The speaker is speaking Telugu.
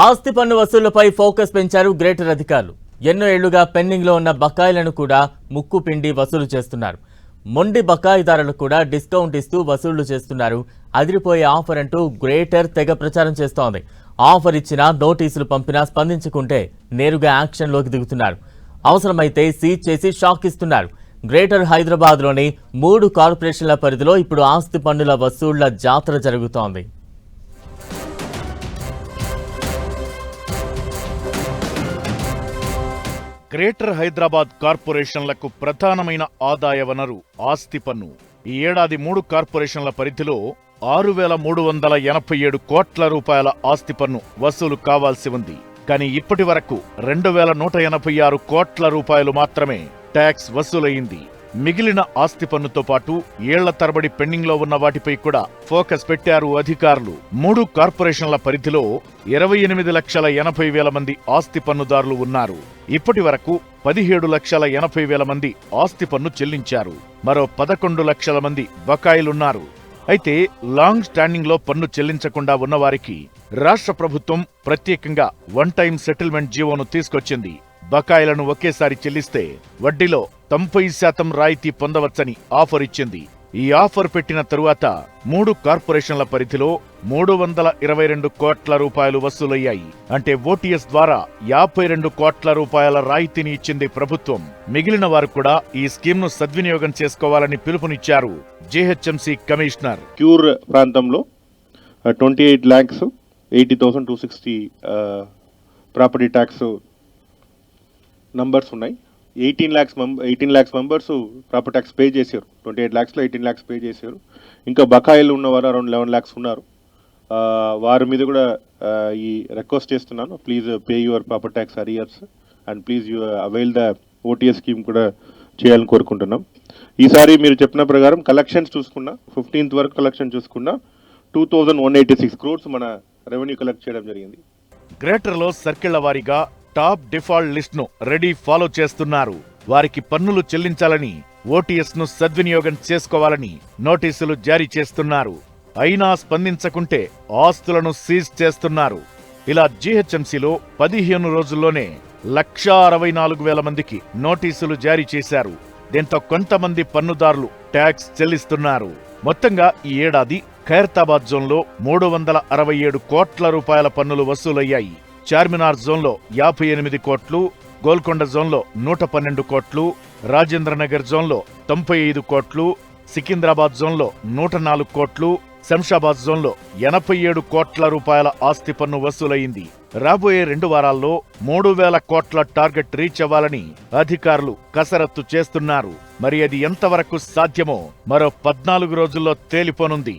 ఆస్తి పన్ను వసూళ్లపై ఫోకస్ పెంచారు గ్రేటర్ అధికారులు. ఎన్నో ఏళ్లుగా పెండింగ్ లో ఉన్న బకాయిలను కూడా ముక్కు పిండి వసూలు చేస్తున్నారు. మొండి బకాయిదారులకు కూడా డిస్కౌంట్ ఇస్తూ వసూళ్లు చేస్తున్నారు. అదిరిపోయే ఆఫర్ అంటూ గ్రేటర్ తెగ ప్రచారం చేస్తోంది. ఆఫర్ ఇచ్చినా, నోటీసులు పంపినా స్పందించుకుంటే నేరుగా యాక్షన్లోకి దిగుతున్నారు. అవసరమైతే సీజ్ చేసి షాక్ ఇస్తున్నారు. గ్రేటర్ హైదరాబాద్లోని 3 కార్పొరేషన్ల పరిధిలో ఇప్పుడు ఆస్తి పన్నుల వసూళ్ల జాతర జరుగుతోంది. గ్రేటర్ హైదరాబాద్ కార్పొరేషన్లకు ప్రధానమైన ఆదాయ వనరు ఆస్తి పన్ను. ఈ ఏడాది 3 కార్పొరేషన్ల పరిధిలో 6,387 కోట్ల రూపాయల ఆస్తి పన్ను వసూలు కావాల్సి ఉంది. కానీ ఇప్పటి వరకు 2,186 కోట్ల రూపాయలు మాత్రమే ట్యాక్స్ వసూలయ్యింది. మిగిలిన ఆస్తి పన్నుతో పాటు ఏళ్ల తరబడి పెండింగ్ లో ఉన్న వాటిపై కూడా ఫోకస్ పెట్టారు అధికారులు. 3 కార్పొరేషన్ల పరిధిలో 28,80,000 మంది ఆస్తి పన్నుదారులు ఉన్నారు. ఇప్పటి వరకు 17,80,000 మంది ఆస్తి పన్ను చెల్లించారు. మరో 11 లక్షల మంది బకాయిలున్నారు. అయితే లాంగ్ స్టాండింగ్ లో పన్ను చెల్లించకుండా ఉన్నవారికి రాష్ట్ర ప్రభుత్వం ప్రత్యేకంగా వన్ టైం సెటిల్మెంట్ జీవోను తీసుకొచ్చింది. బకాయిలను ఒకేసారి చెల్లిస్తే వడ్డీలో 90% రాయితీ పొందవచ్చని ఆఫర్ ఇచ్చింది. ఈ ఆఫర్ పెట్టిన తరువాత 3 కార్పొరేషన్ల పరిధిలో 322 కోట్ల రూపాయలు వసూలయ్యాయి. అంటే ఓటీఎస్ ద్వారా 52 కోట్ల రూపాయల రాయితీని ఇచ్చింది ప్రభుత్వం. మిగిలిన వారు కూడా ఈ స్కీమ్ను సద్వినియోగం చేసుకోవాలని పిలుపునిచ్చారు జీహెచ్ఎంసీ కమిషనర్. క్యూర్ ప్రాంతంలో 28,80,260 ప్రాపర్టీ ట్యాక్స్ నంబర్స్ ఉన్నాయి. 18 lakhs members property tax pay చేశారు. 28 lakhsలో 18 lakhs పే చేశారు. ఇంకా బకాయిలు ఉన్నవారు అరౌండ్ 11 lakhs ఉన్నారు. వారి మీద కూడా ఈ రిక్వెస్ట్ చేస్తున్నాను, please pay your property tax arrears and please you avail the OTS scheme కూడా చేయాలని కోరుకుంటున్నాం. ఈసారి మీరు చెప్పిన ప్రకారం కలెక్షన్స్ చూసుకున్నా 15th వరకు కలెక్షన్ చూసుకున్నా 2,186 crores మన రెవెన్యూ కలెక్ట్ చేయడం జరిగింది. గ్రేటర్లో సర్కిళ్ల వారీగా టాప్ డిఫాల్ట్ లిస్ట్ ను రెడీ ఫాలో చేస్తున్నారు. వారికి పన్నులు చెల్లించాలని, ఓటీఎస్ ను సద్వినియోగం చేసుకోవాలని నోటీసులు జారీ చేస్తున్నారు. అయినా స్పందించకుంటే ఆస్తులను సీజ్ చేస్తున్నారు. ఇలా జీహెచ్ఎంసీలో 15 రోజుల్లోనే 1,64,000 మందికి నోటీసులు జారీ చేశారు. దీంతో కొంతమంది పన్నుదారులు ట్యాక్స్ చెల్లిస్తున్నారు. మొత్తంగా ఈ ఏడాది ఖైరతాబాద్ జోన్లో 367 కోట్ల రూపాయల పన్నులు వసూలయ్యాయి. చార్మినార్ జోన్లో 58 కోట్లు, గోల్కొండ జోన్లో 112 కోట్లు, రాజేంద్రనగర్ జోన్లో 95 కోట్లు, సికింద్రాబాద్ జోన్లో 104 కోట్లు, శంషాబాద్ జోన్లో 87 కోట్ల రూపాయల ఆస్తి పన్ను వసూలయ్యింది. రాబోయే 2 వారాల్లో 3,000 కోట్ల టార్గెట్ రీచ్ అవ్వాలని అధికారులు కసరత్తు చేస్తున్నారు. మరి అది ఎంతవరకు సాధ్యమో మరో 14 రోజుల్లో తేలిపోనుంది.